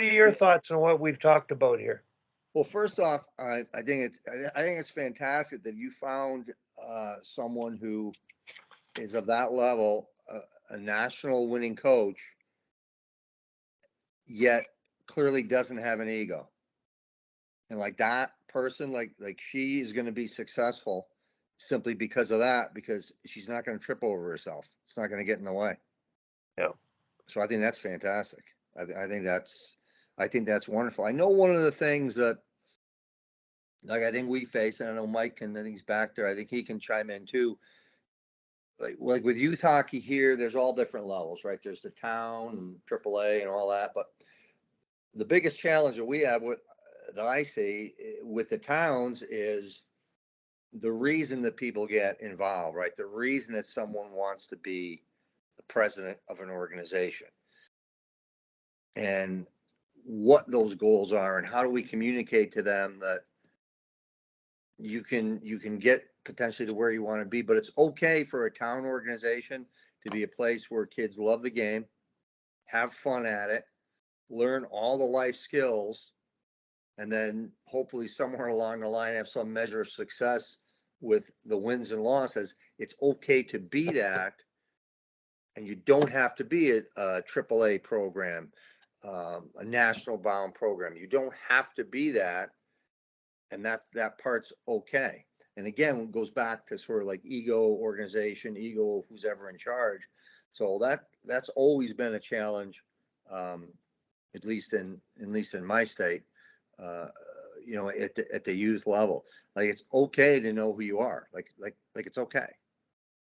are your thoughts on what we've talked about here? Well, first off, I think it's fantastic that you found someone who is of that level, a national winning coach, yet clearly doesn't have an ego. And like that person, like she is going to be successful simply because of that, because she's not going to trip over herself. It's not going to get in the way. Yeah. So I think that's fantastic. I think that's wonderful. I know one of the things that, like, I think we face, and I know Mike can, and he's back there. I think he can chime in too. Like with youth hockey here, there's all different levels, right? There's the town and AAA and all that, but the biggest challenge that we have with that I see with the towns is the reason that people get involved, right? The reason that someone wants to be the president of an organization, and what those goals are, and how do we communicate to them that you can get potentially to where you want to be, but it's okay for a town organization to be a place where kids love the game, have fun at it, learn all the life skills, and then hopefully somewhere along the line have some measure of success with the wins and losses. It's okay to be that, and you don't have to be a AAA program, a national bound program. You don't have to be that, and that part's okay. And again, it goes back to sort of like ego organization, ego of who's ever in charge. So that's always been a challenge, um, at least in my state. Uh, at the youth level, like it's okay to know who you are. Like it's okay.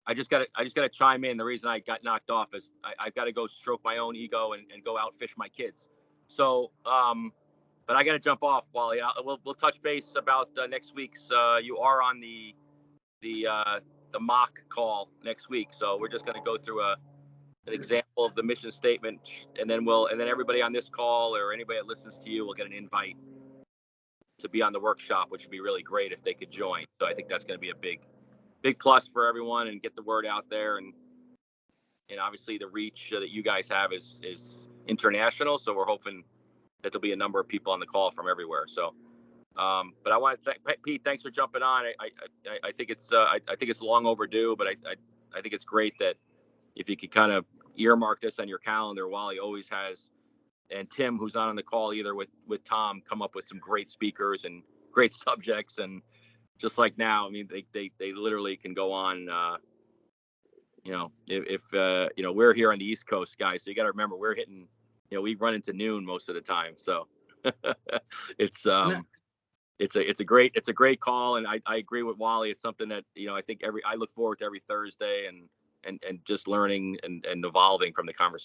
I just gotta chime in. The reason I got knocked off is I've got to go stroke my own ego and go outfish my kids. So, but I got to jump off, Wally. We'll touch base about next week's. You are on the mock call next week, so we're just going to go through an example of the mission statement, and then everybody on this call or anybody that listens to you will get an invite to be on the workshop, which would be really great if they could join. So I think that's going to be a big plus for everyone and get the word out there, and obviously the reach that you guys have is international. So we're hoping that there'll be a number of people on the call from everywhere. So, but I want to thank Pete. Thanks for jumping on. I think it's long overdue, but I think it's great that if you could kind of earmark this on your calendar, Wally always has, and Tim, who's on the call either with Tom, come up with some great speakers and great subjects. And just like now, I mean, they literally can go on, if we're here on the East Coast, guys, so you got to remember we're hitting, we run into noon most of the time. So it's a great call. And I agree with Wally. It's something that, I think I look forward to every Thursday and just learning and evolving from the conversation.